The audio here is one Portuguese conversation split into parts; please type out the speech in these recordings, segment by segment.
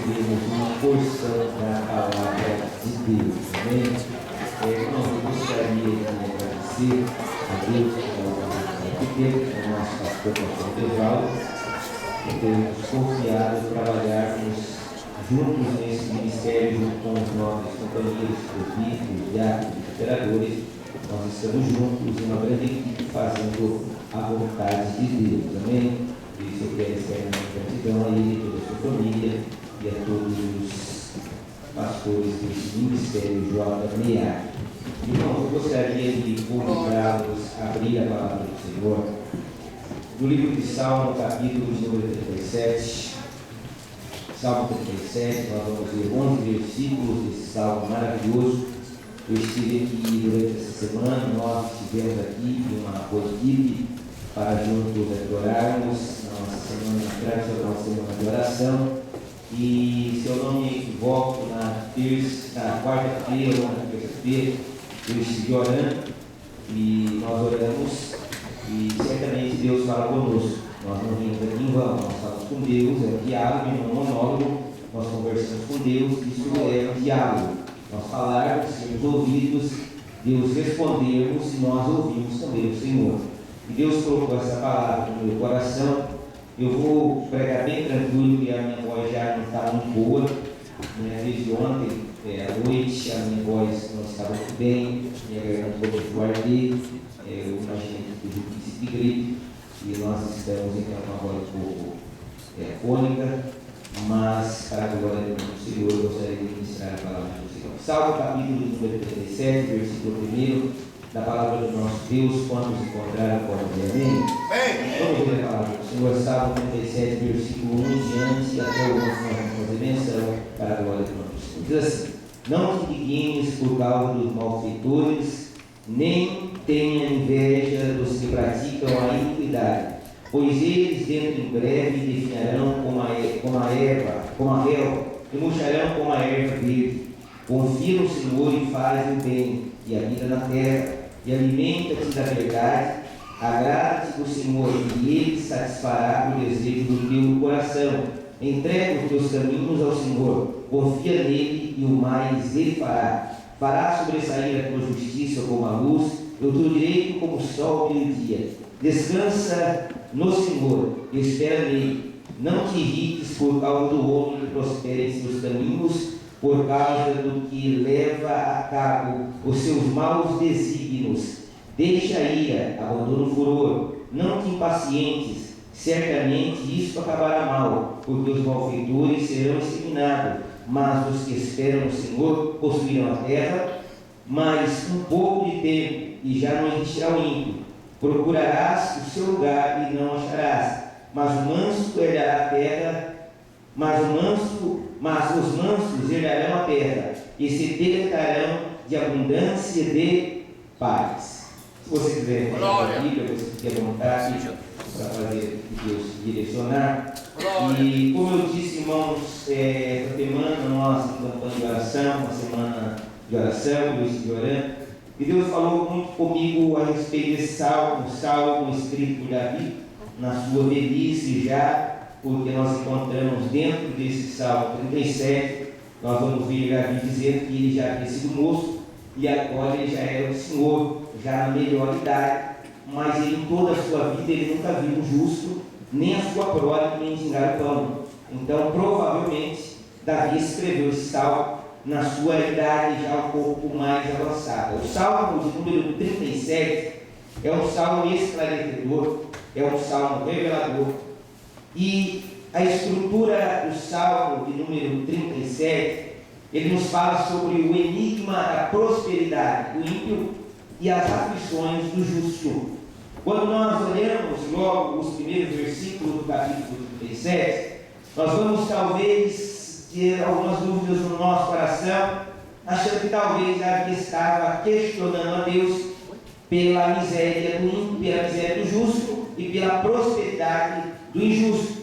ouvirmos uma porção da palavra de Deus. Amém? Eu gostaria de agradecer a Deus pela oportunidade que teve, ao nosso pastor Devaldo, por termos confiado trabalharmos juntos nesse ministério, junto com os nossos companheiros, presbíteros, diáconos e cooperadores. Nós estamos juntos em uma grande equipe fazendo a vontade de Deus. Amém? Por isso eu quero externamente gratidão a ele, a toda a sua família e a todos os pastores desse ministério J.M.A. Irmãos, eu gostaria de convidá-los a abrir a palavra do Senhor no livro de Salmo, capítulo de número 37. Salmo 37, nós vamos ver 11 versículos desse salmo maravilhoso. Eu estive aqui durante essa semana, nós estivemos aqui em uma boa equipe para juntos adorarmos na nossa semana tradicional, semana de oração. E se eu não me equivoco, na quarta-feira ou na terça-feira, eu estive orando e nós oramos e certamente Deus fala conosco. Nós não vimos aqui em vão, nós falamos com Deus, é um diálogo, não é um monólogo, nós conversamos com Deus, isso é um diálogo. Nós falarmos, sermos ouvidos, Deus respondermos e nós ouvimos também o Senhor. E Deus colocou essa palavra no meu coração. Eu vou pregar bem tranquilo, porque a minha voz já não está muito boa. Desde ontem, à noite, a minha voz não estava muito bem, minha garganta começou a arder, eu imaginei que tudo isso de gripe. E nós estamos então com uma voz um pouco fônica, mas para a glória do Senhor, eu gostaria de ministrar a palavra do Senhor. Salmo capítulo número 37, versículo 1 da palavra do nosso Deus. Quantos encontraram, podem dizer amém? Vamos ver a palavra do Senhor. Salmo 37, versículo 1 em diante, até o último nós vamos fazer menção para a glória do nosso Senhor. Diz assim: não te indignes por causa dos malfeitores, nem tenha inveja dos que praticam a iniquidade, pois eles dentro em breve definharão como a relva, e murcharão como a erva verde. Confia no Senhor e faz o bem, e habita na terra, e alimenta-te da verdade. Agrada-te do Senhor, e Ele satisfará o desejo do teu coração. Entrega os teus caminhos ao Senhor, confia nele, e o mais Ele fará. Fará sobressair a tua justiça como a luz, e o teu direito como o sol ao meio-dia. Descansa no Senhor, espera nele. Não te irrites por causa do homem que prospera em seus caminhos, por causa do que leva a cabo os seus maus desígnios. Deixa a ira, abandona o furor, não te impacientes, certamente isto acabará mal, porque os malfeitores serão exterminados, mas os que esperam no Senhor possuirão a terra. Mas um pouco de tempo, e já não existirá o ímpio. Procurarás o seu lugar e não acharás, mas o manso herdará a terra, mas os mansos herdarão a terra, e se deleitarão de abundância de paz. Se você quiser falar a Bíblia, você fique à vontade para fazer o que Deus direcionar. E como eu disse, irmãos, essa semana nós estamos campanha de oração, uma semana de oração, eu estive orando, e Deus falou muito comigo a respeito desse salmo escrito por Davi, na sua velhice já, porque nós encontramos dentro desse salmo 37, nós vamos ver Davi dizer que ele já tinha sido moço, e agora ele já era o Senhor, já na melhor idade, mas ele, em toda a sua vida, ele nunca viu um justo, nem a sua prole mendigar o pão. Então, provavelmente, Davi escreveu esse salmo na sua idade já um pouco mais avançada. O salmo de número 37 é um salmo esclarecedor, é um salmo revelador, e a estrutura do salmo de número 37, ele nos fala sobre o enigma da prosperidade do ímpio e as aflições do justo. Quando nós olhamos logo os primeiros versículos do capítulo 37, nós vamos talvez ter algumas dúvidas no nosso coração, achando que talvez Davi estava questionando a Deus pela miséria do ímpio, pela miséria do justo e pela prosperidade do injusto.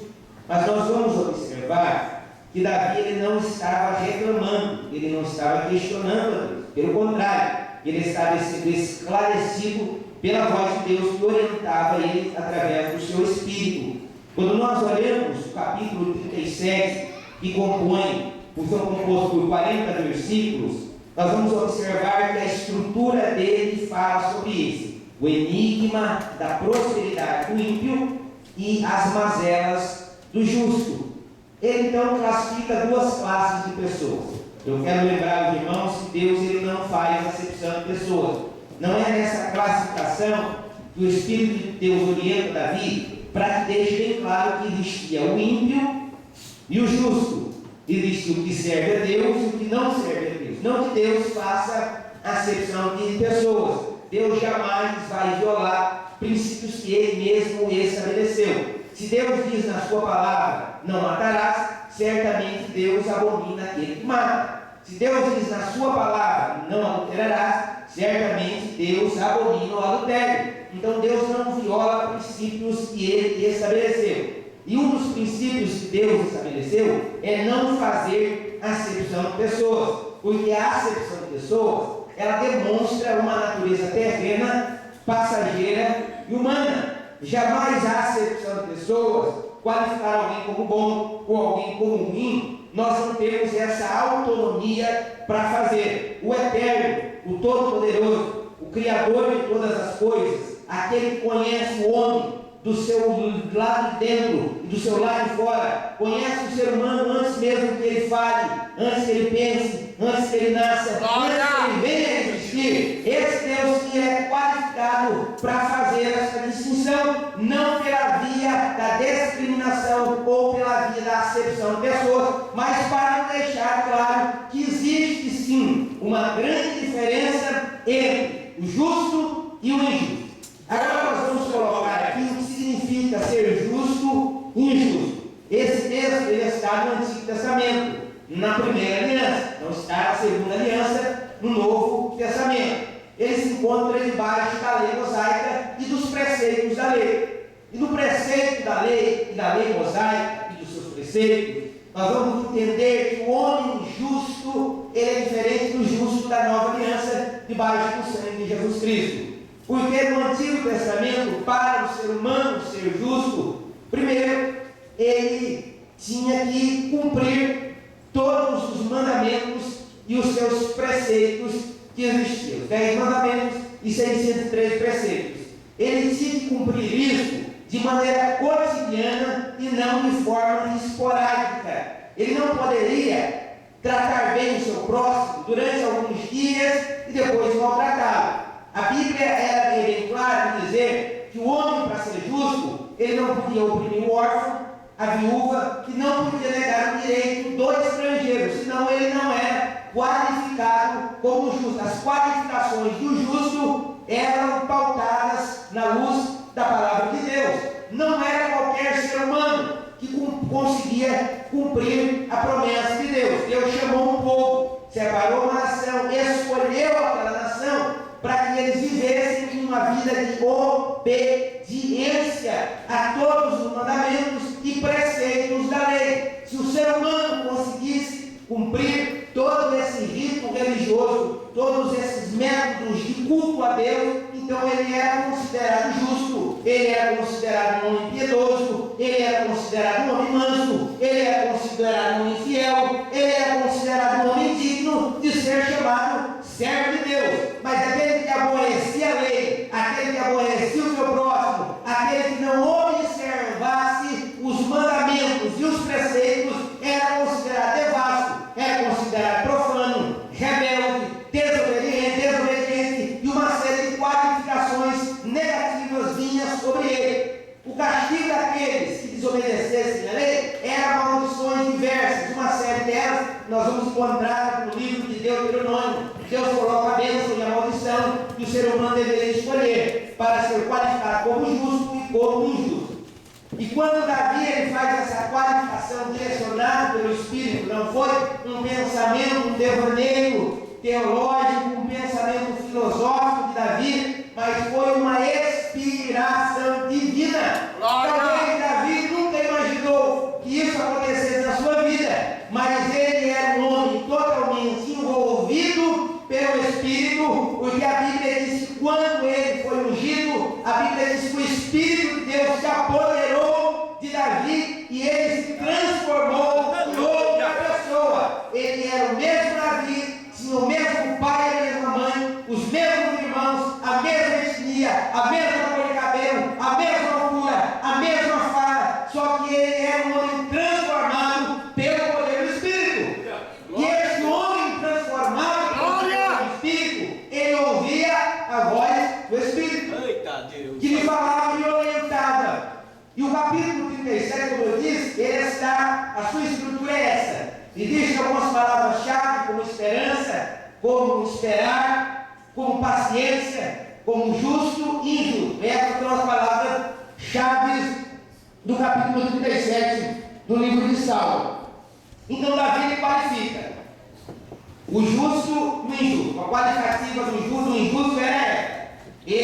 Mas nós vamos observar que Davi ele não estava reclamando, ele não estava questionando a Deus. Pelo contrário, ele estava sendo esclarecido pela voz de Deus que orientava ele através do seu Espírito. Quando nós olhamos o capítulo 37, que compõem, são compostos por 40 versículos, nós vamos observar que a estrutura dele fala sobre isso: o enigma da prosperidade do ímpio e as mazelas do justo. Ele então classifica duas classes de pessoas. Eu quero lembrar os irmãos que Deus ele não faz acepção de pessoas. Não é nessa classificação que o Espírito de Deus orienta Davi para que deixe bem claro que existia o ímpio e o justo. Existe o que serve a Deus e o que não serve a Deus. Não que Deus faça acepção de pessoas. Deus jamais vai violar princípios que Ele mesmo estabeleceu. Se Deus diz na sua palavra, não matarás, certamente Deus abomina aquele que mata. Se Deus diz na sua palavra, não adulterarás, certamente Deus abomina o adultério. Então Deus não viola princípios que Ele estabeleceu. E um dos princípios que Deus estabeleceu é não fazer acepção de pessoas, porque a acepção de pessoas, ela demonstra uma natureza terrena, passageira e humana. Jamais a acepção de pessoas, qualificar alguém como bom ou alguém como ruim, nós não temos essa autonomia para fazer. O Eterno, o Todo-Poderoso, o Criador de todas as coisas, aquele que conhece o homem do seu lado de dentro e do seu lado de fora, conhece o ser humano antes mesmo que ele fale, antes que ele pense, antes que ele nasça, antes que ele venha a existir. Esse Deus que é qualificado para fazer essa distinção, não pela via da discriminação ou pela via da acepção de pessoas, mas para deixar claro que existe sim uma grande diferença entre o justo e o injusto. Agora nós vamos colocar aqui o que significa ser justo e injusto. Esse texto ele está no Antigo Testamento, na Primeira Aliança, não está na Segunda Aliança, no Novo Testamento. Ele se encontra debaixo da lei mosaica e dos preceitos da lei. E do preceito da lei e da lei mosaica e dos seus preceitos, nós vamos entender que o homem justo ele é diferente do justo da Nova Aliança, debaixo do sangue de Jesus Cristo. Porque no Antigo Testamento, para o ser humano ser justo, primeiro, ele tinha que cumprir todos os mandamentos e os seus preceitos que existiam. 10 mandamentos e 603 preceitos. Ele tinha que cumprir isso de maneira cotidiana e não de forma esporádica. Ele não poderia tratar bem o seu próximo durante alguns dias e depois maltratá-lo. A Bíblia era bem clara em dizer que o homem, para ser justo, ele não podia oprimir o órfão, a viúva, que não podia negar o direito do estrangeiro, senão ele não era qualificado como justo. As qualificações do justo eram pautadas na luz da palavra de Deus. Não era qualquer ser humano que conseguia cumprir a promessa de Deus. Deus chamou um povo, separou uma nação, escolheu aquela nação para que eles vivessem uma vida de obediência a todos os mandamentos e preceitos da lei. Se o ser humano conseguisse cumprir todo esse rito religioso, todos esses métodos de culto a Deus, então ele era considerado justo, ele era considerado um homem piedoso, ele era considerado um homem manso, ele era considerado um homem fiel, ele era considerado um homem digno de ser chamado servo de Deus. Mas aquele que aborrecia a lei, aquele que aborrecia o seu próximo, aquele que não observasse os mandamentos e os preceitos, era considerado devasso, era considerado profano, rebelde, desobediente e uma série de qualificações negativas vinham sobre ele. O castigo daqueles que desobedecessem a lei era maldições diversas. Uma série delas nós vamos encontrar no livro de Deuteronômio. Deus coloca a bênção e a maldição que o ser humano deveria escolher para ser qualificado como justo e como injusto. E quando Davi ele faz essa qualificação direcionada pelo Espírito, não foi um pensamento, um devaneio teológico, um pensamento filosófico de Davi, mas foi uma inspiração divina. Talvez Davi nunca imaginou que isso acontecesse na sua vida, mas ele era um homem totalmente envolvido pelo Espírito, porque a Bíblia diz que quando ele foi ungido, a Bíblia diz que o Espírito de Deus se apoderou de Davi e ele se transformou em outro a sua estrutura é essa. Existem algumas palavras-chave, como esperança, como esperar, como paciência, como justo e injusto. Essas são as palavras-chave do capítulo 37 do livro de Salmo. Então Davi ele qualifica o justo e o injusto. A qualificativa do justo e injusto era se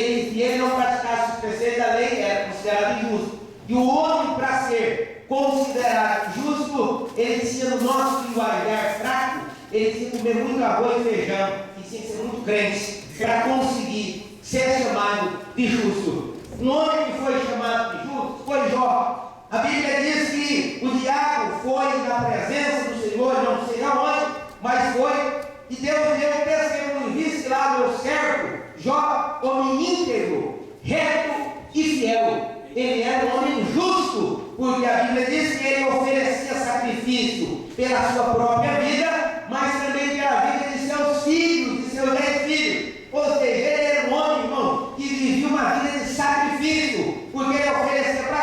ele não praticasse os preceitos da lei, era considerado injusto. E o homem, para ser considerado justo, ele tinha, no nosso linguajar fraco, ele tinha que comer muito arroz e feijão, e tinha que ser muito crente para conseguir ser chamado de justo. Um homem que foi chamado de justo foi Jó. A Bíblia diz que o diabo foi na presença do Senhor, não sei aonde, mas foi, e Deus deu testemunho, disse lá, meu servo Jó, homem íntegro, reto e fiel. Ele era um homem justo, porque a Bíblia diz que ele oferecia sacrifício pela sua própria vida, mas também pela vida de seus filhos, de seus 10 filhos. Ou seja, ele era um homem, irmão, que vivia uma vida de sacrifício, porque ele oferecia para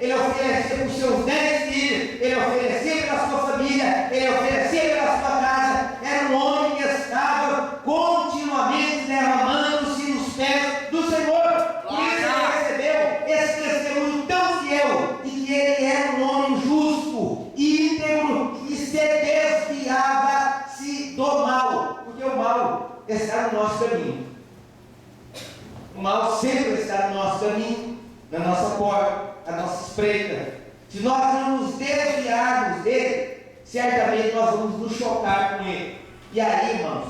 ele oferecia para os seus 10 filhos, ele oferecia pela sua família, ele oferecia pela sua casa. Era um homem que estava continuamente derramando-se nos pés do Senhor. Por isso ele recebeu esse testemunho tão fiel de que ele era um homem justo, íntegro, e se desviava-se do mal, porque o mal está no nosso caminho. O mal sempre está no nosso caminho, na nossa porta, na nossa espreita. Se nós não nos desviarmos dele, certamente nós vamos nos chocar com ele. E aí, irmãos,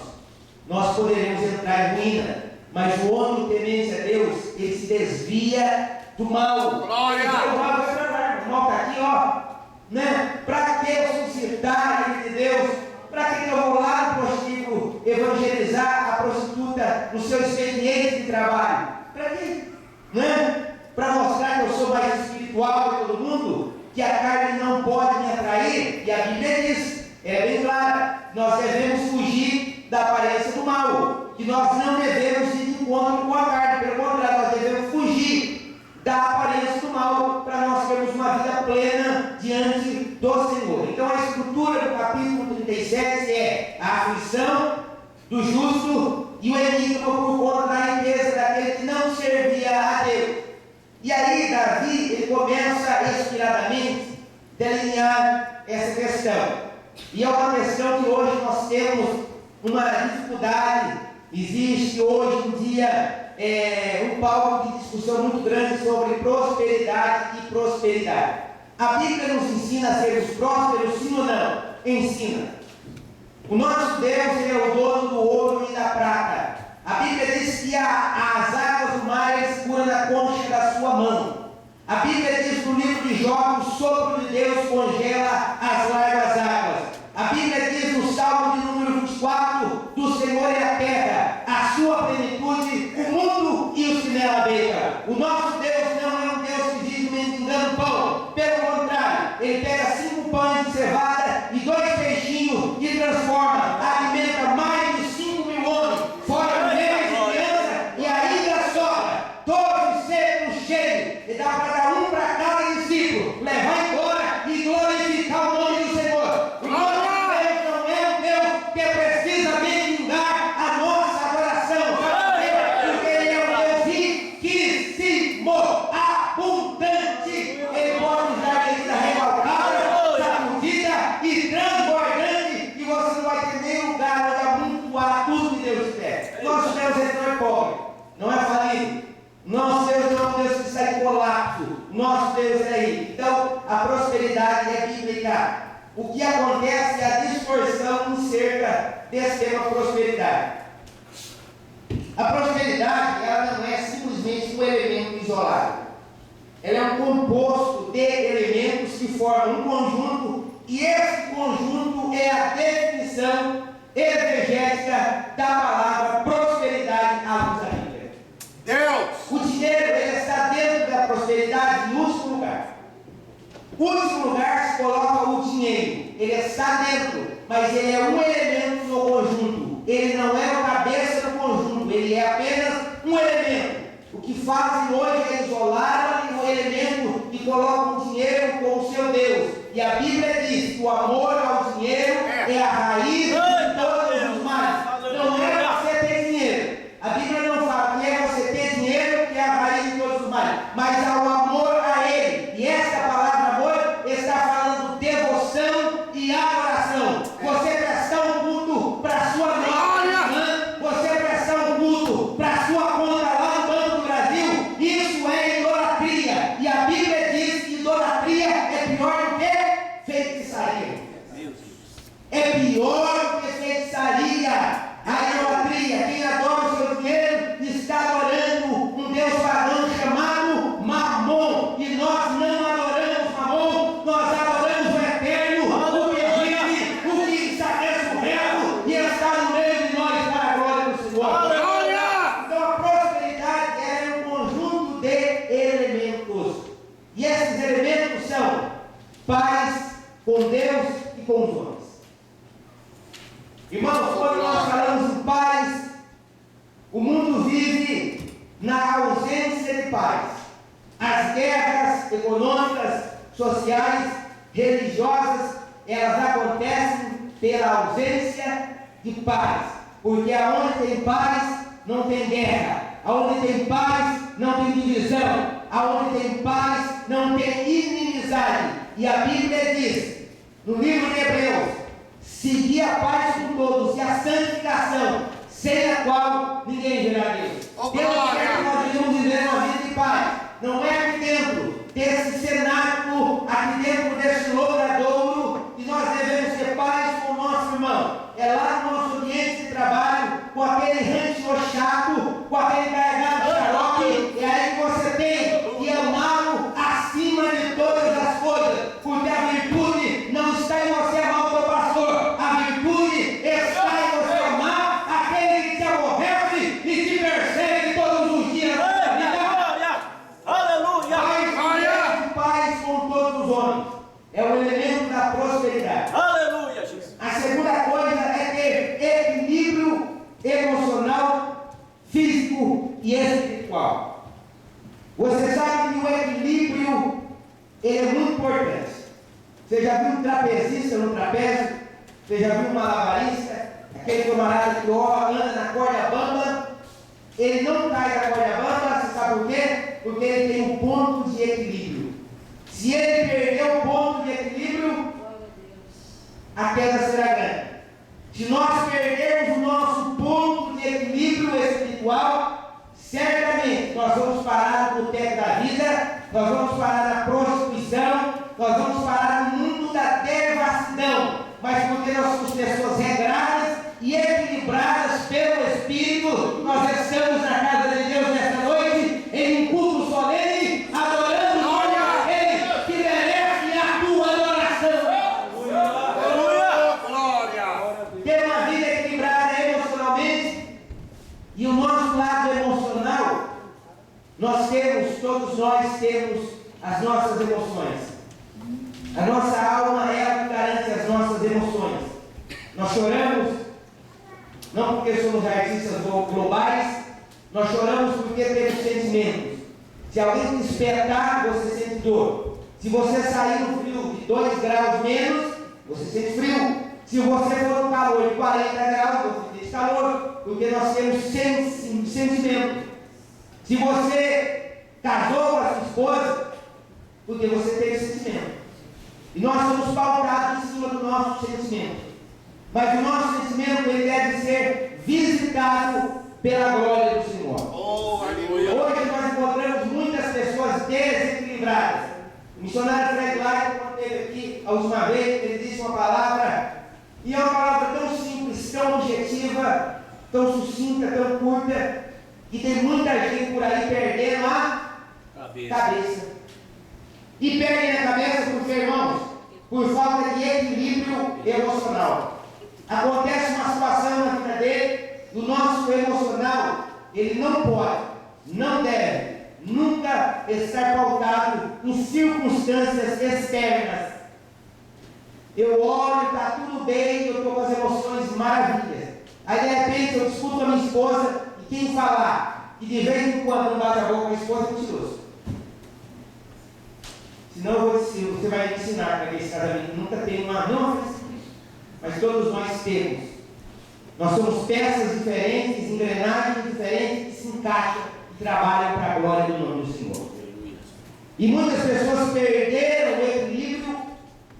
nós poderemos entrar em ruína. Mas o homem temente a Deus, ele se desvia do mal. Glória! O mal vai para lá, o mal está aqui, ó. Né? Para que eu suscitar a ira de Deus? Para que eu vou lá no prostíbulo evangelizar a prostituta no seu expediente de trabalho? Para quê? Né? Para mostrar que eu sou mais espiritual que todo mundo, que a carne não pode me atrair. E a Bíblia diz, é bem clara, nós devemos fugir da aparência do mal, que nós não devemos ir de encontro com a carne, pelo contrário, nós devemos fugir da aparência do mal, para nós termos uma vida plena diante do Senhor. Então a estrutura do capítulo 37 é a aflição do justo e o enigma por conta da riqueza daquele que não servia a Deus. E aí Davi, ele começa inspiradamente a delinear essa questão. E é uma questão que hoje nós temos uma dificuldade. Existe hoje em dia um palco de discussão muito grande sobre prosperidade e prosperidade. A Bíblia nos ensina a sermos prósperos, sim ou não? Ensina. O nosso Deus, ele é o dono do ouro e da prata. A Bíblia diz que as águas do mar ele segura na concha da sua mão. A Bíblia diz no livro de Jó que o sopro de Deus congela as largas águas. A Bíblia diz no Salmo de número 24, do Senhor é a terra, a sua plenitude, o mundo e os que nela habitam. O nosso Deus não é um Deus que vive mendigando pão. Pelo contrário, ele pega 5 pães de cevada e 2 peixinhos e transforma, alimenta mais de 5.000 homens, fora mulheres e crianças, e ainda sobra, todos secos, cheios, e dá para dar um para cada discípulo, levar embora e glorificar o nome do Senhor. O nosso Deus não é um Deus que precisa mendigar a nossa adoração, porque ele é um Deus riquíssimo, abundante. Ele pode nos dar bebida recalcada, sacudida e transbordante, e você não vai ter nem lugar onde amontoar tudo que Deus quer. Nosso Deus ele não é pobre, não é falido. Nosso Deus não é um Deus que está em colapso. Nosso Deus é rico. Então, a prosperidade é bíblica. O que acontece é a distorção em cerca desse tema prosperidade. A prosperidade, ela não é simplesmente um elemento isolado. Ela é um composto de elementos que formam um conjunto, e esse conjunto é a definição exegética da palavra prosperidade à luz da Bíblia. Deus! O dinheiro ele está dentro da prosperidade no último lugar. O último lugar se coloca o dinheiro. Ele está dentro, mas ele é um elemento no conjunto. Ele não é a cabeça do conjunto, ele é apenas um elemento. O que fazem hoje é isolar o elemento e colocam o dinheiro com o seu Deus. E a Bíblia diz que o amor ao dinheiro é a raiz de todos os males. Não é você ter dinheiro. A Bíblia não fala que é você ter dinheiro que é a raiz de todos os males, mas ao amor a Ele. E essa palavra amor está falando devoção e adoração. Você prestar um culto para a sua mãe, você prestar um culto para a sua conta lá no Banco do Brasil, isso é idolatria. E a Bíblia diz que idolatria é pior do que feitiçaria. É pior do que feitiçaria. A idolatria, quem adora o seu dinheiro está adorando um Deus pagão chamado Mamon. E nós não adoramos Mamon, nós adoramos o Eterno, o que vive, o que está ressurreto e está no meio de nós para a glória do Senhor. Então a prosperidade é um conjunto de elementos. E esses elementos são paz com Deus e com os homens. Irmãos, quando nós falamos em paz, o mundo vive na ausência de paz. As guerras econômicas, sociais, religiosas, elas acontecem pela ausência de paz. Porque aonde tem paz, não tem guerra. Aonde tem paz, não tem divisão. Aonde tem paz, não tem inimizade. E a Bíblia diz, no livro de Hebreus, seguir a paz com todos e a santificação, sem a qual ninguém verá Deus. Deus quer que nós vivamos viver uma vida de paz. Não é aqui dentro desse cenáculo, aqui dentro desse logradouro, que nós devemos ter paz com o nosso irmão. É lá no nosso ambiente de trabalho, com aquele rancho chato, com aquele carregado de xarope. É aí que você tem que amá-lo acima de todas as coisas, porque a virtude não está em você amar o teu pastor, a virtude está em você amar aquele que te aborrece e te persegue todos os dias da sua vida. Aleluia! Paz com todos os homens é o elemento da prosperidade. Aleluia, Jesus. A segunda coisa é ter equilíbrio emocional, físico e espiritual. Você sabe que o equilíbrio ele é muito importante. Você já viu um trapezista no trapézio? Você já viu um malabarista? Aquele camarada que anda na corda bamba, ele não cai na corda bamba, você sabe por quê? Porque ele tem um ponto de equilíbrio. Se ele perder o ponto de equilíbrio, a queda será grande. Se nós perdermos o nosso ponto de equilíbrio espiritual, certamente nós vamos parar no boteco da vida, nós vamos parar na prostituição, nós vamos parar no mundo da devassidão. Mas porque nós somos pessoas regradas e equilibradas pelo Espírito, nós estamos na casa de Deus nesta noite, em um culto solene, adorando Ele que merece a tua adoração. Aleluia! Glória! Ter uma vida equilibrada emocionalmente, e o nosso lado emocional, todos nós temos as nossas emoções. A nossa alma é a que garante as nossas emoções. Nós choramos, não porque somos artistas globais, nós choramos porque temos sentimentos. Se alguém te espetar, você sente dor. Se você sair no frio de 2 graus menos, você sente frio. Se você for no calor de 40 graus, você sente calor, porque nós temos sentimento. Se você casou com a sua esposa, porque você teve sentimento. E nós somos pautados em cima do nosso sentimento. Mas o nosso sentimento ele deve ser visitado pela glória do Senhor. Hoje nós encontramos muitas pessoas desequilibradas. O missionário Fred Light, quando esteve aqui a última vez, ele disse uma palavra, e é uma palavra tão simples, tão objetiva, tão sucinta, tão curta, que tem muita gente por aí perdendo a cabeça. E perdem a cabeça porque, irmãos, por falta de equilíbrio emocional. Acontece uma situação na vida dele, do nosso emocional, ele não pode, não deve, nunca estar pautado em circunstâncias externas. Eu olho, está tudo bem, eu estou com as emoções maravilhas. Aí de repente eu discuto a minha esposa e quem falar, e de vez em quando não bate a boca com a esposa é mentiroso. Senão você vai me ensinar para que esse casamento nunca tenha uma não ofereça Cristo. Mas todos nós temos. Nós somos peças diferentes, engrenagens diferentes que se encaixam e trabalham para a glória do nome do Senhor. E muitas pessoas perderam o equilíbrio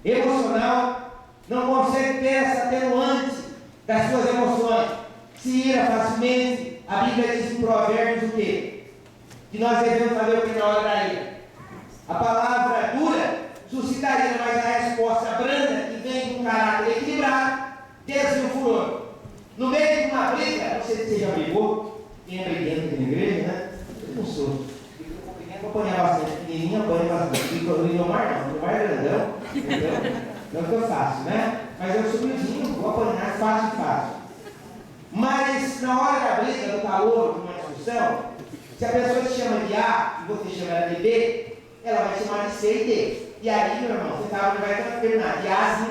emocional, não conseguem ter essa atenuante das suas emoções, se ira facilmente. A Bíblia diz em Provérbios o quê? Que nós devemos fazer o que na hora da ira. A palavra dura suscita ira, mas a resposta branda, que vem de um caráter equilibrado, desvia o furor. No meio de uma briga, não sei se você já brigou, quem é briguento aqui na igreja, né? Eu não sou. Eu apanhar bastante, pequenininho, apanha bastante. No Lindomar não, no Lindomar é grandão, entendeu? Não é o que eu faço, né? Mas eu sou humildezinho, vou apanhar fácil. Mas na hora da briga, do calor, de uma discussão, se a pessoa te chama de A e você chama ela de B, ela vai te chamar de C e D. E aí, meu irmão, você vai terminar de A5,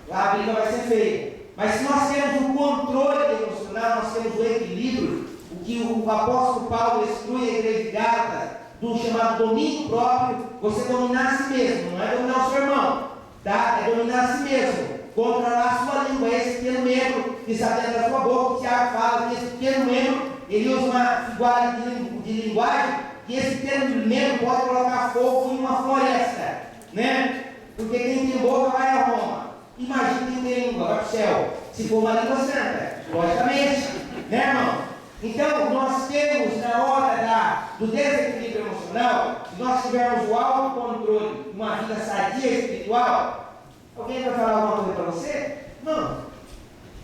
lá a briga vai ser feia. Mas se nós temos um controle emocional, nós temos o equilíbrio, o que o apóstolo Paulo exclui a igreja de Gálatas, do chamado domínio próprio, você dominar a si mesmo, não é dominar o seu irmão, tá? É dominar a si mesmo, controlar a sua língua, esse pequeno membro que está dentro da sua boca. O Tiago fala que esse pequeno membro, ele usa uma figura de linguagem, que esse pequeno membro pode colocar fogo em uma floresta, né? Porque quem tem boca vai a Roma. Imagina quem tem língua, vai para o céu. Se for uma língua santa, logicamente, né, irmão? Então, nós temos, na hora do desequilíbrio emocional, se nós tivermos o autocontrole, uma vida sadia espiritual, alguém vai falar alguma coisa para você? Não.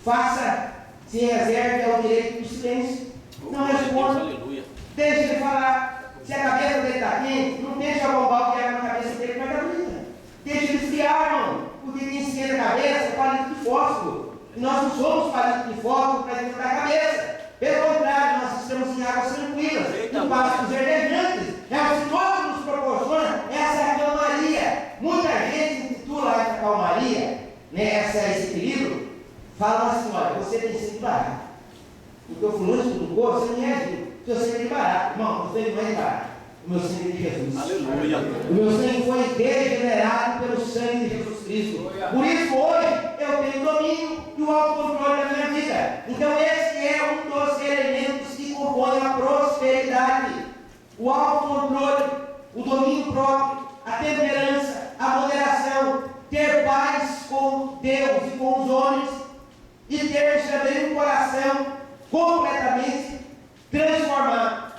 Faça, se reserve ao direito do silêncio. Não responda. Deixe ele falar. Se a cabeça dele está quente, não deixe a bomba que na cabeça dele que vai dar vida. Deixe ele esfriar, irmão. Porque quem esquenta a cabeça é palito de fósforo. E nós não somos palito de fósforo para esquentar a cabeça. Pelo contrário, nós estamos em águas tranquilas, em pastos verdejantes. É o Senhor que nos proporciona essa calmaria. Muita gente intitula essa calmaria, né, esse equilíbrio, fala assim: olha, você tem sido barato. Porque o fulano estudou, você não reagiu. Seu sangue é barato. Irmão, você não é barato. O meu sangue é de Jesus. Aleluia. O meu sangue foi regenerado pelo sangue de Jesus Cristo. Por isso, hoje, eu tenho domínio e o autocontrole da minha vida. Então, esse é um dos elementos que compõem a prosperidade. O autocontrole, o domínio próprio, a temperança, a moderação, ter paz com Deus e com os homens, e ter também um coração completamente transformado.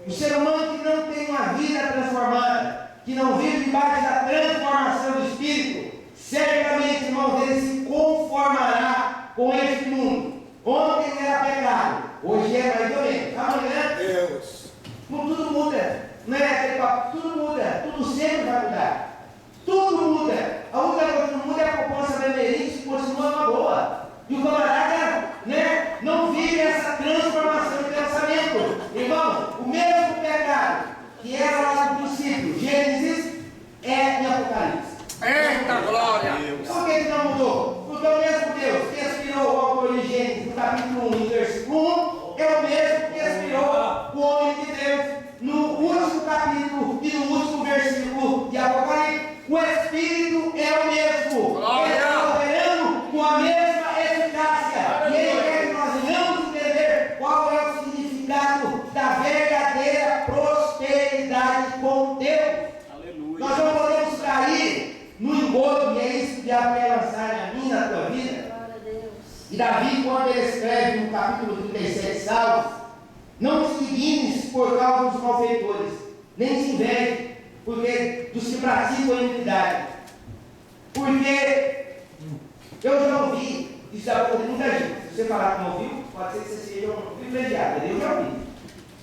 O ser humano que não tem uma vida transformada, que não vive debaixo da transformação do Espírito, certamente, irmãos, ele se conformará com este mundo. Ontem era pecado, hoje é mais ou menos. Amanhã, Deus. tudo muda. Não é aquele papo, tudo muda, tudo sempre vai mudar. Tudo muda. A única coisa que não muda é a poupança beberice, que continua uma boa. E o camarada, né, não vive essa transformação de pensamento. Irmão, o mesmo pecado que era lá no princípio, Gênesis, é em Apocalipse. Eita glória! Por que não mudou? Porque o mesmo Deus que inspirou o autor de Gênesis, no capítulo 1, versículo 1, é o mesmo que inspirou o homem de Deus no último capítulo e no último versículo de Apocalipse. O Espírito é o mesmo. Ele está operando com a mesma eficácia. E ele quer que nós venhamos entender qual é o significado da verdadeira prosperidade com Deus. Aleluia. Nós não podemos cair no engodo, e é isso que Deus quer lançar na minha e na tua vida. E Davi, quando ele escreve no capítulo 37 Salmos, não te indignes por causa dos malfeitores, nem se inveje, porque dos que praticam a iniquidade. Porque eu já ouvi isso da boca de muita gente. Se você falar que não ouviu, pode ser que você seja um privilegiado. Eu já ouvi.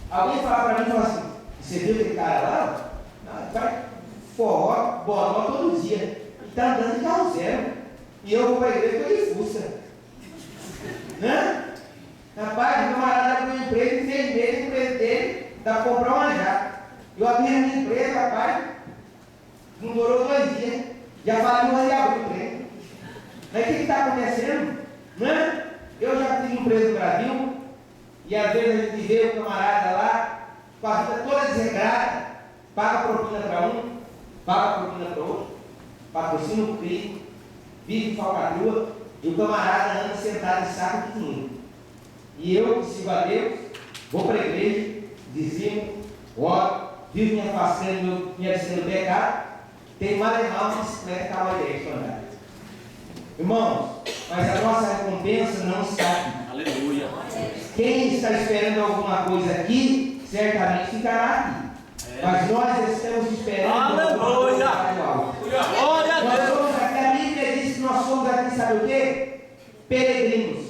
Alguém fala para mim e fala assim: você viu aquele cara lá? Não, vai forró, bodó todo dia. E está andando de carro zero. E eu vou para a igreja e estou de fuça. Né? Rapaz, o camarada abriu uma empresa em 6 meses, a empresa dele dá para comprar uma jaca. Eu abri a minha empresa, rapaz, não durou 2 dias. Já faliu antes de abrir o empresa. Mas o que está acontecendo? Né? Eu já tive empresa no Brasil, e às vezes a gente vê o camarada lá, com a vida toda desregrada, paga propina para um, paga a propina para outro, patrocina o crime, vive de falcatrua, e o camarada anda sentado em saco de dinheiro. E eu, que sirvo a Deus, vou para a igreja, dizimo, oro, vivo me afastando, me abstendo do pecado, tenho mal e mal uma bicicleta para a igreja para andar. Irmãos, mas a nossa recompensa não está aqui. Aleluia. Quem está esperando alguma coisa aqui, certamente ficará aqui. Mas nós estamos esperando alguma coisa lá do alto. Glória a Nós Deus. somos aqui, a Bíblia diz que nós somos aqui, sabe o quê? Peregrinos,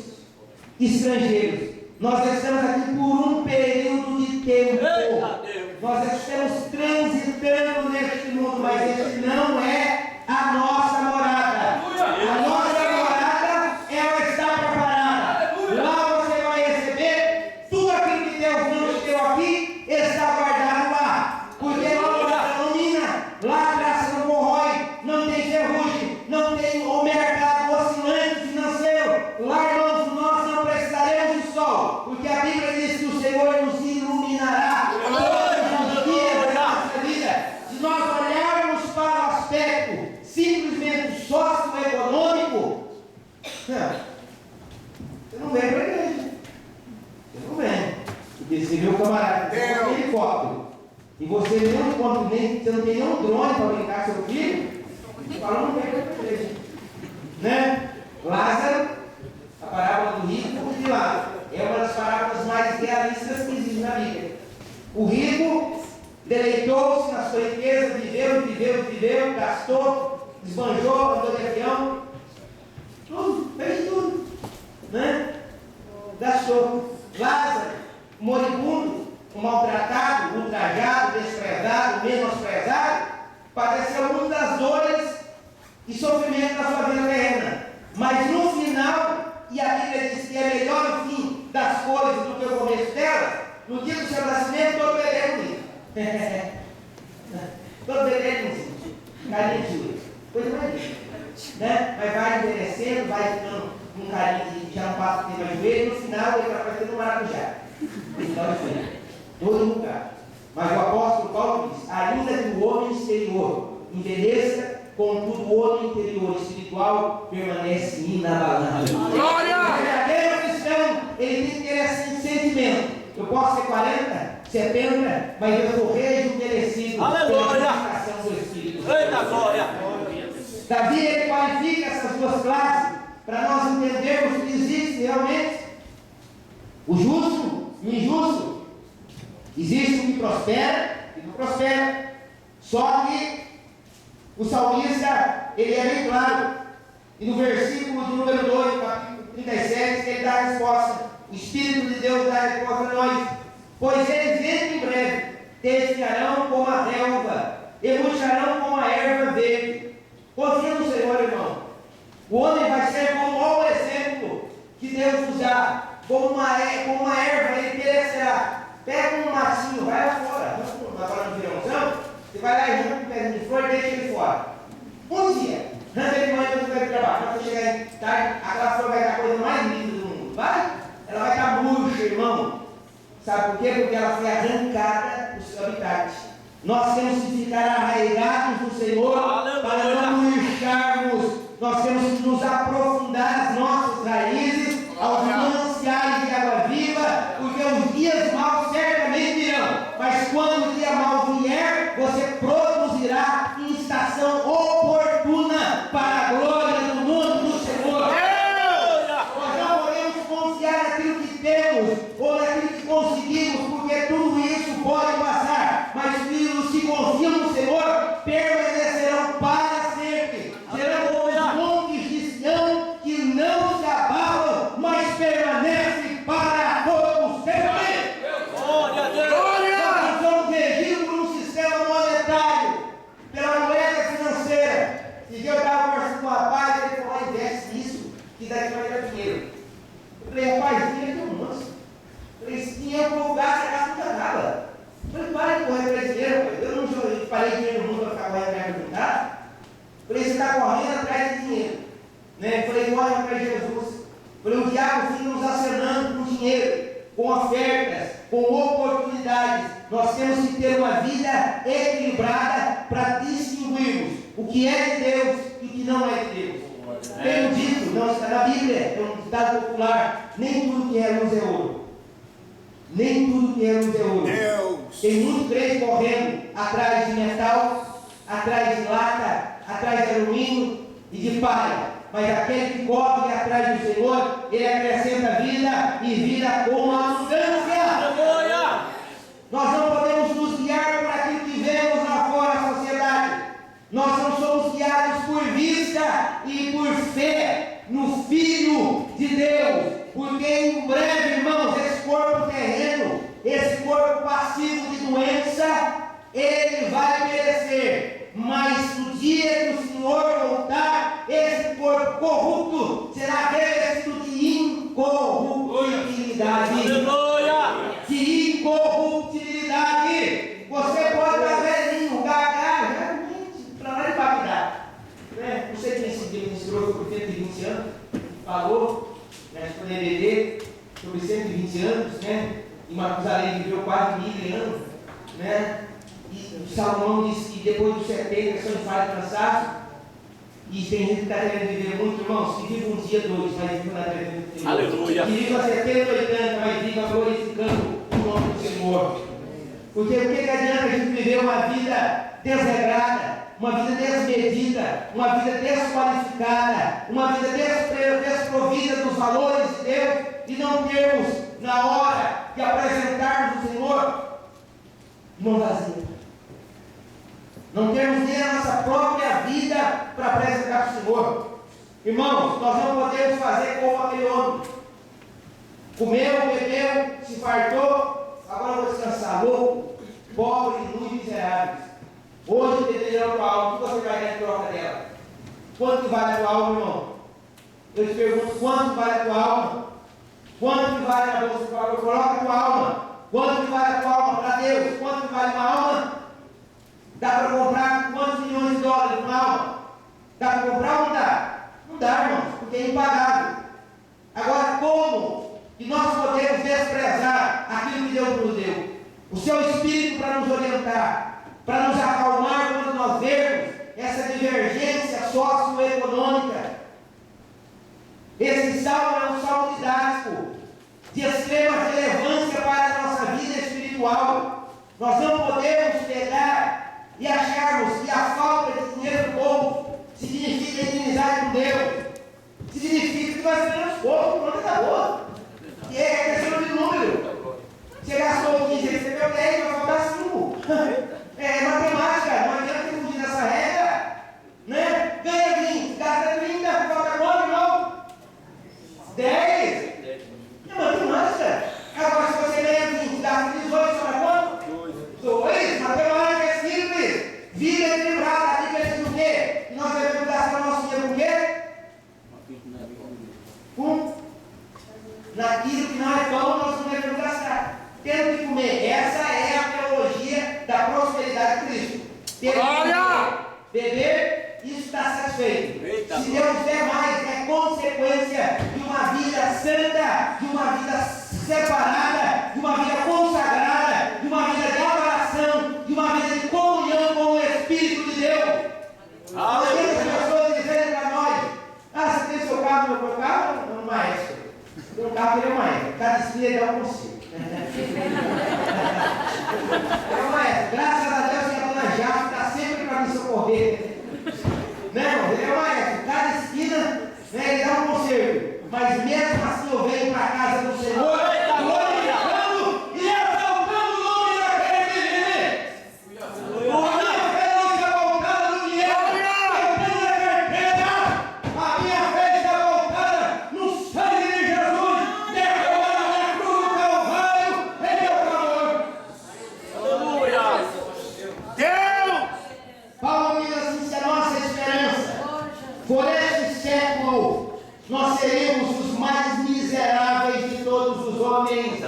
estrangeiros. Nós estamos aqui por um período de tempo. Eita Deus. Nós estamos transitando neste mundo, mas este não é a nossa morada. A nossa morada, ela está preparada. Lá você vai receber tudo aquilo que Deus não te deu aqui, está guardado lá. Porque lá não mina, lá a graça não corrói, não tem ferrugem, não tem o mercado oscilante financeiro. Lá, irmãos, nós não precisaremos de sol, porque a Bíblia diz que o Senhor nos iluminará todos os dias da nossa vida. Se nós olharmos para o aspecto simplesmente socioeconômico, você não vem para a igreja. Você não vem. Porque você vê o camarada com um helicóptero e você vê um continente, você não tem nenhum drone para brincar com seu filho, você fala, não vem para a igreja. Né? Lázaro, a parábola do rico e de Lázaro, é uma das parábolas mais realistas que existe na Bíblia. O rico deleitou-se na sua riqueza, viveu, gastou, esbanjou, andou de avião, tudo, fez tudo, né? Gastou. Lázaro, moribundo, maltratado, ultrajado, desprezado, menosprezado, padeceu muitas dores e sofrimento da sua vida terrena. Mas no final, e a Bíblia diz que é melhor o fim das coisas do que o começo delas, no dia do seu nascimento, todo bebê é bonito. Todo bebê é bonito. Carinha de joelho. Coisa mais linda. Né? Mas vai envelhecendo, vai ficando com carinho de já não passa o tempo a joelho, no final ele está parecendo um maracujá. Então é feio. Todo lugar. Mas o apóstolo Paulo diz, ainda que o homem exterior envelheça, contudo o homem interior espiritual permanece inabalável. Glória! O verdadeiro cristão, ele tem que ter esse sentimento. Eu posso ter 40, 70, mas eu sou rejuvenescido pela edificação do Espírito. Eita glória! Davi, ele qualifica essas duas classes para nós entendermos que existe realmente o justo e o injusto. Existe o que prospera e o que não prospera. Só que o salmista, ele é bem claro. E no versículo de número 2, capítulo 37, ele dá a resposta. O Espírito de Deus dá a resposta a nós. Pois eles entram em breve, desfiarão como a relva, e murcharão como a erva verde. Confia no Senhor, irmão. O homem vai ser como o exemplo que Deus nos dá. Como uma erva, ele perecerá. Pega um matinho, vai lá fora. Agora no verãozão, você vai lá e arranca um pezinho de flor e deixa ele fora. Um dia, arranca ele manhã quando você vai trabalhar. Quando você chegar em tarde, aquela flor vai estar a coisa mais linda do mundo. Vai? Ela vai estar murcha, irmão. Sabe por quê? Porque ela foi arrancada do seu habitat. Nós temos que ficar arraigados no Senhor. Aleluia. Para não murcharmos. Nós temos que nos aprofundar as nossas raízes aos mananciais de água viva, porque os dias maus certamente virão. Mas quando o dia mau vier, você produzirá em estação oportuna para a glória do nome do Senhor. Nós não podemos confiar naquilo que temos ou naquilo que conseguimos, porque tudo isso pode passar. Mas filhos que confiam no Senhor permanecerão para sempre. Serão como os montes de Sião que não se abalam, mas permanecem para todo sempre. Glória a Deus! Nós somos regidos por um sistema monetário, pela moeda financeira. E eu estava conversando com um rapaz, ele falou, investe nisso, que daqui vai dar dinheiro. Eu falei, rapaz, dinheiro é um monte. Eu falei, esse dinheiro para o gasto, a casa nunca acaba. Eu falei, para de correr atrás de dinheiro, rapaz. Eu não parei dinheiro no mundo para ficar correndo atrás de perguntar. Eu falei, você está correndo atrás de dinheiro. Né? Eu falei, corre atrás de Jesus. Eu falei, o diabo fica nos acenando com dinheiro, com ofertas, com oportunidades. Nós temos que ter uma vida equilibrada para distinguir distinguirmos o que é de Deus e o que não é de Deus. Tenho dito, não está na Bíblia, é um ditado popular: nem tudo que é luz é ouro. Nem tudo que é luz é ouro. Deus. Tem muito crente correndo atrás de metal, atrás de lata, atrás de alumínio e de palha. Mas aquele que corre atrás do Senhor, ele acrescenta vida e vida com abundância. Aleluia! Nós não podemos nos guiar por aquilo que vemos lá fora na sociedade. Nós não somos guiados por vista e por fé no Filho de Deus. Porque em breve, irmãos, esse corpo terreno, esse corpo passivo de doença, ele vai perecer. Mas no dia que o Senhor voltar, esse corpo corrupto será revestido de incorruptibilidade. Aleluia! De incorruptibilidade. Você pode estar velhinho, gagar, realmente, para lá de Bagdá. Né? Não sei quem esse dia ministrou sobre 120 anos, falou, né, sobre DVD, sobre 120 anos, né? E Matusalém viveu quase 1000 anos, né? E Salomão disse que depois dos 70 são infarto e cansaço. E tem gente que está querendo viver muito, irmãos, que vive um dia, dois, mas vive na presença do Senhor. Aleluia. Que viva 70, 80, mas viva glorificando o nome do Senhor. Porque o que adianta a gente viver uma vida desregrada, uma vida desmedida, uma vida desqualificada, uma vida desprovida dos valores de Deus e não termos, na hora de apresentarmos o Senhor, mão vazia. Não temos nem a nossa própria vida para apresentar para o Senhor. Irmãos, nós não podemos fazer como aquele homem. Comeu, bebeu, se fartou, agora vou descansar. Louco, pobre, nu e miserável. Hoje beberão a tua alma, o que você vai dar em troca dela? Quanto que vale a tua alma, irmão? Eu te pergunto, quanto vale a tua alma? Quanto que vale a bolsa? Coloca a tua alma. Quanto que vale a tua alma para Deus? Quanto que vale uma alma? Dá para comprar quantos milhões de dólares uma alma? Dá para comprar ou não dá? Não dá, irmãos, porque é impagável. Agora, como que nós podemos desprezar aquilo que Deus nos deu? O seu Espírito para nos orientar, para nos acalmar quando nós vemos essa divergência socioeconômica. Esse salmo é um salmo didático, de extrema relevância para a nossa vida espiritual. Nós não podemos pegar e acharmos que a falta de dinheiro do povo significa inimizade com Deus. Significa que nós temos pouco, quando acabou. E é questão de número. Você gastou 15, recebeu 10, vai faltar 5. É matemática, não adianta você fugir dessa regra. Né? Ganha 20, gasta 30, falta quanto, irmão? 10. É matemática. Agora, se você ganha 20, gasta 18, sobra quanto? 2. Matemática é simples. Vida equilibrada. A Bíblia diz o quê? Que nós devemos gastar o nosso dinheiro com o quê? Naquilo que não é pão, nós não devemos gastar. Tendo que comer. Essa é a teologia da prosperidade de Cristo. Ter que comer, beber, isso está satisfeito. Eita, se Deus der mais, é consequência de uma vida santa, de uma vida separada, de uma vida consagrada, de uma vida de adoração, de uma vida de comunhão com o Espírito de Deus. As pessoas dizendo para nós: ah, você tem seu carro, meu carro? Não, maestro. Meu carro ele é maestro. Cada esquina dá um conselho. É maestro. Graças a Deus que a dona Jaque está sempre para me socorrer. Né, irmão? Ele é maestro. Cada esquina, né, ele dá um conselho. Mas mesmo assim eu venho para a casa do Senhor, glorificando e exaltando o nome daquele que vive. A minha fé não está voltada no dinheiro, eu tenho na carteira. A minha fé está voltada no sangue de Jesus, derramado na cruz do Calvário, em meu favor. Aleluia! Deus. Paulo diz assim: se a nossa esperança for este século, nós seremos os mais miseráveis de todos os homens.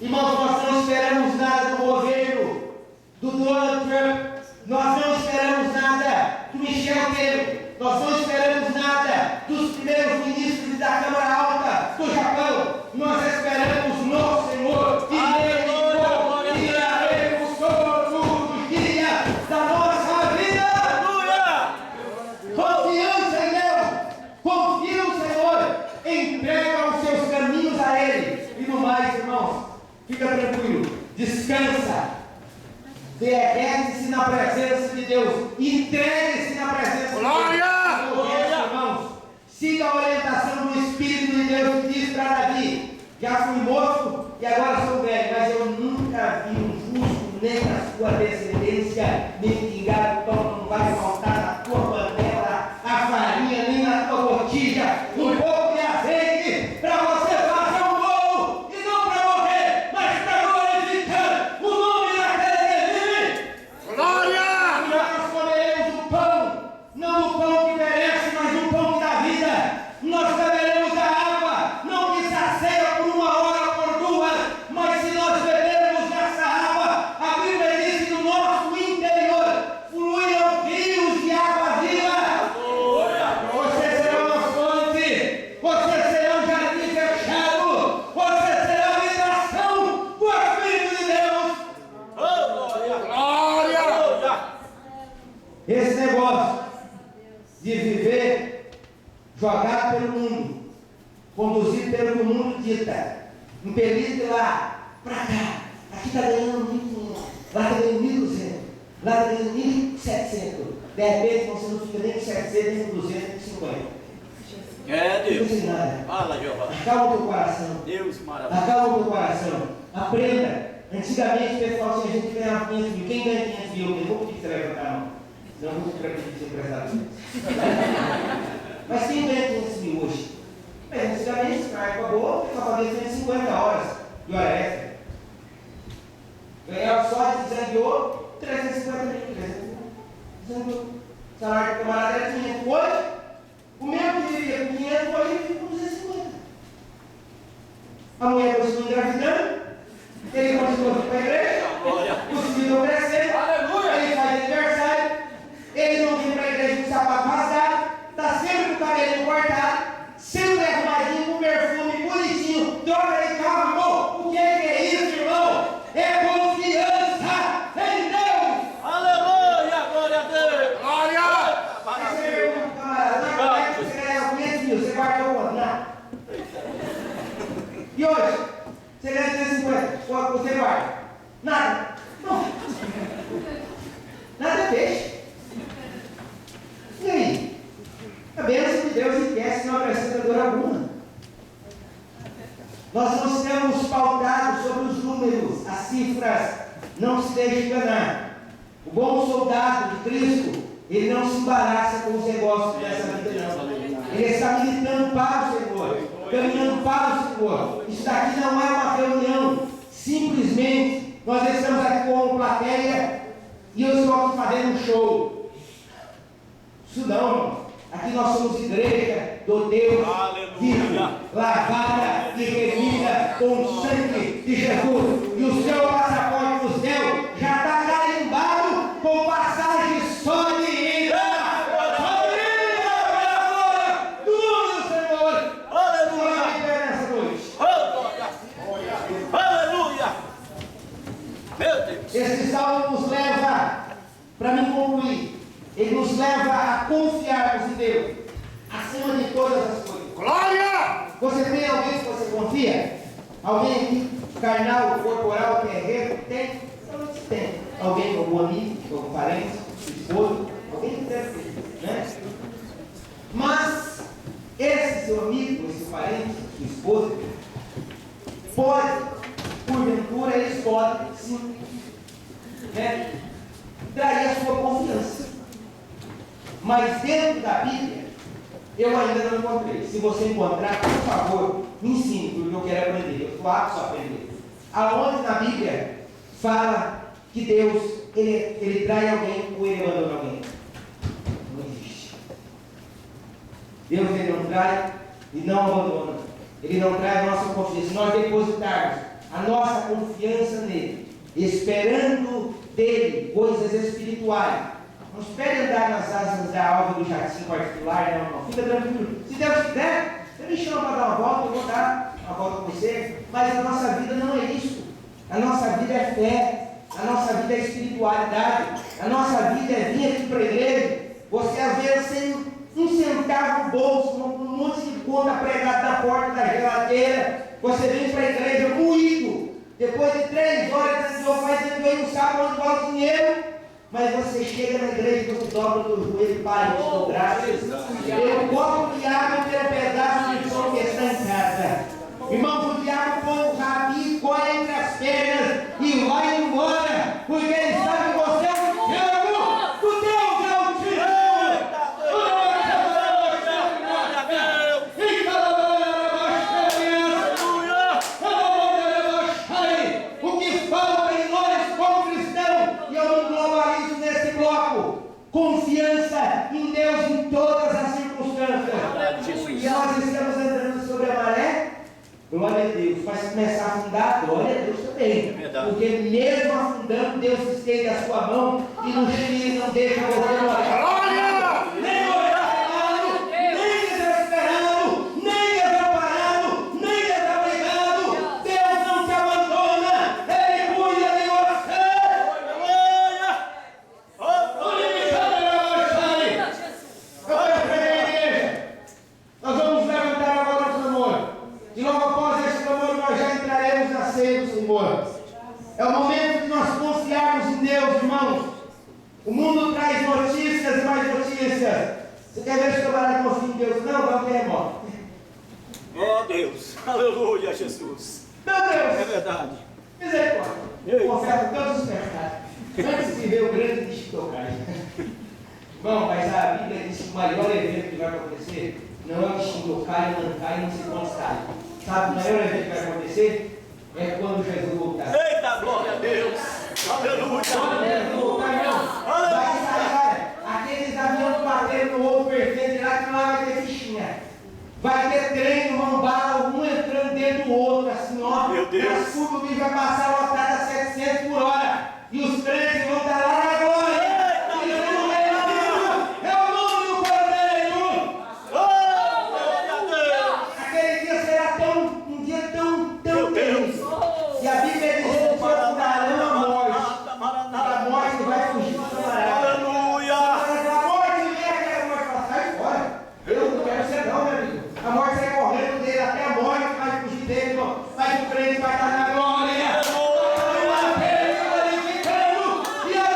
Irmãos, nós não esperamos nada do governo do Donald Trump, nós não esperamos nada do Michel Temer, nós não esperamos nada dos primeiros ministros da Câmara Alta do Japão. Nós esperamos no Senhor e nele confiaremos todos os dias da nossa vida. Fica tranquilo, descansa. Derrete-se na presença de Deus. Entregue-se na presença de Deus. Glória! Irmãos, siga a orientação do Espírito de Deus que diz para Davi: já fui moço e agora sou velho, mas eu nunca vi um justo nem na sua descendência mendigar o pão, não vai faltar na tua panela a farinha, nem na tua botija um pouco de azeite para você fazer um bolo, e não para morrer, mas para glorificar o nome daquele que vive. Glória! Nós comeremos o pão, não o pão que perece, mas o pão que dá vida. Nós beberemos a água, não que sacia por 1 hora, por 2, mas se nós bebermos dessa água, a Bíblia diz que no nosso interior fluirão rios de água viva. Você será uma fonte, você será um jardim fechado, você será uma vibração do Espírito de Deus. Glória! Esse negócio de viver jogado pelo mundo, conduzido pelo que o mundo dita, impelido de lá para cá, aqui está ganhando 1.500, lá está ganhando 1.200, lá está ganhando 1.700, de repente você não fica nem com 700, nem com 200, nem com 50. É Não Deus. tem nada. Fala, Jeová. Acalma o teu coração. Deus maravilhoso. Acalma o teu coração. Aprenda. Antigamente o pessoal tinha gente que ganhava 500 mil. Quem ganha 500 mil? Eu vou pedir que você vai levantar a mão. Senão eu vou pedir que você emprestado. Mas quem ganha 500 mil hoje? Mas antigamente, na época boa, o pessoal fazia 150 horas de hora extra. Ganhava só de desangueou 350 mil. 350 mil. O salário do camarada era 500. Hoje, o mesmo que vivia com 500, hoje vive com 250. A mulher continua engravidando, ele continua indo para a igreja, os filhos vão crescendo, ele faz aniversário, ele não vem para a igreja com o sapato rasgado, está sempre com o cabelo cortado, sempre arrumadinho, com perfume bonitinho, droga de carro, amor. O que é isso, irmão? É confiança em Deus. Aleluia, glória a Deus. Glória! Aí você pergunta pro camarada: não, como é que você ganha 500 mil? Você guardou quanto? Nada. E hoje? Você ganha 250, quanto você guarda? Nada. Não. Nada é peixe. E aí? A bênção de Deus enriquece, não acrescenta dor alguma. Nós não estamos pautados sobre os números, as cifras. Não se deixe enganar. O bom soldado de Cristo, ele não se embaraça com os negócios dessa vida, não. Ele está militando para o Senhor, caminhando para o Senhor. Isso daqui não é uma reunião. Simplesmente, nós estamos aqui com uma plateia e eu estou aqui fazendo um show. Isso não, irmão. Aqui nós somos igreja do Deus vivo, lavada e remida com o sangue de Jesus. E o seu passaporte no céu já está carimbado com passagem só de ida. Do nome do Senhor. Aleluia. Nessa noite. Aleluia. Meu Deus. Esse salmo nos leva, para me concluir, ele nos leva a confiarmos em Deus, acima de todas as coisas. Glória! Você tem alguém que você confia? Alguém aqui, carnal, corporal, terreno? Tem? Então você tem. Alguém, algum amigo, algum parente, esposo? Alguém que deve ter, né? Mas, esse seu amigo, esse parente, sua esposa, pode, porventura, eles podem, sim, né? Trair a sua confiança. Mas dentro da Bíblia, eu ainda não encontrei. Se você encontrar, por favor, me ensine, porque eu quero aprender. Eu estou apto a aprender. Aonde na Bíblia fala que Deus, ele trai alguém ou ele abandona alguém? Não existe. Deus, ele não trai e não abandona. Ele não trai a nossa confiança. Se nós depositarmos a nossa confiança nele, esperando dele coisas espirituais, não espere andar nas asas da alva do jardim particular, não. Fica tranquilo. Se Deus quiser, você me chama para dar uma volta, eu vou dar uma volta com você. Mas a nossa vida não é isso. A nossa vida é fé. A nossa vida é espiritualidade. A nossa vida é vir aqui para a igreja. Você às vezes sem um centavo no bolso, um monte de conta pregada na porta da geladeira. Você vem para a igreja moído, Depois de 3 horas, o Senhor faz dizendo que não sabe onde vai o dinheiro. Mas você chega na igreja, você dobra o teu joelho, para de dobrar. Eu copo de água pelo pedaço de pão que está em casa. Irmão, o diabo põe o rabinho, corre entre as pernas e vai embora, porque ele sabe que você é o diabo. O Deus é o diabo. O que falta em nós como cristãos, e eu não globalizo nesse bloco, confiança em Deus em todas as circunstâncias. E nós estamos andando sobre a maré. Glória a Deus, mas se começar a afundar, glória a Deus também. Porque mesmo afundando, Deus estende a sua mão e nos tira e não deixa você morrer. Glória! Nem orando, nem desesperado, nem desamparado, nem desabrigado. Deus não te abandona, Ele cuida de você. Nós vamos levantar agora o clamor. E logo após esse clamor nós já entraremos na ceia do Senhor. É o momento de nós confiarmos em Deus, irmãos. O mundo traz notícias e mais notícias. Você quer ver se eu parar de confiar em Deus? Não, vai um terremoto. Oh Deus, aleluia, Jesus. Meu Deus! É verdade. Misericórdia. Confesso todos os pecados. Antes de ver o grande lixo tocar. Irmão, mas a Bíblia diz que o maior evento que vai acontecer não é o bichinho tocar e mancar e não se constar. Sabe, o maior evento que vai acontecer é quando Jesus voltar. Eita, glória a Deus. Aleluia. Quando Jesus voltar, irmão, vai sair, aqueles aviões batendo no ovo perfeito lá que lá vai ter fichinha. Vai ter trem, irmão, bala, um entrando dentro do outro, assim, ó. Meu Deus. As curvas do vai passar lotada a 700 por hora. E os trens vão estar lá na glória. E a Bíblia diz que procurarão a morte. A morte vai fugir do camarada. Aleluia. A morte vem, aquela morte fala, sai fora. Eu não quero ser não, meu amigo. A morte sai correndo dele até a morte, vai fugir dele, irmão. Mas o crente vai estar na glória. E a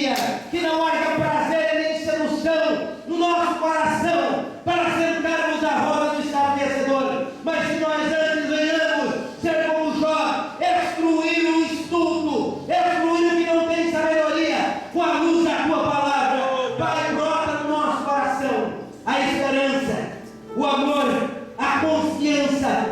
dia, que não haja prazer nem sedução no nosso coração para sentarmos à roda do escarnecedor, mas que nós antes venhamos ser como Jó, excluir o estudo, excluir o que não tem sabedoria, com a luz da tua palavra. Pai, brota no nosso coração a esperança, o amor, a confiança,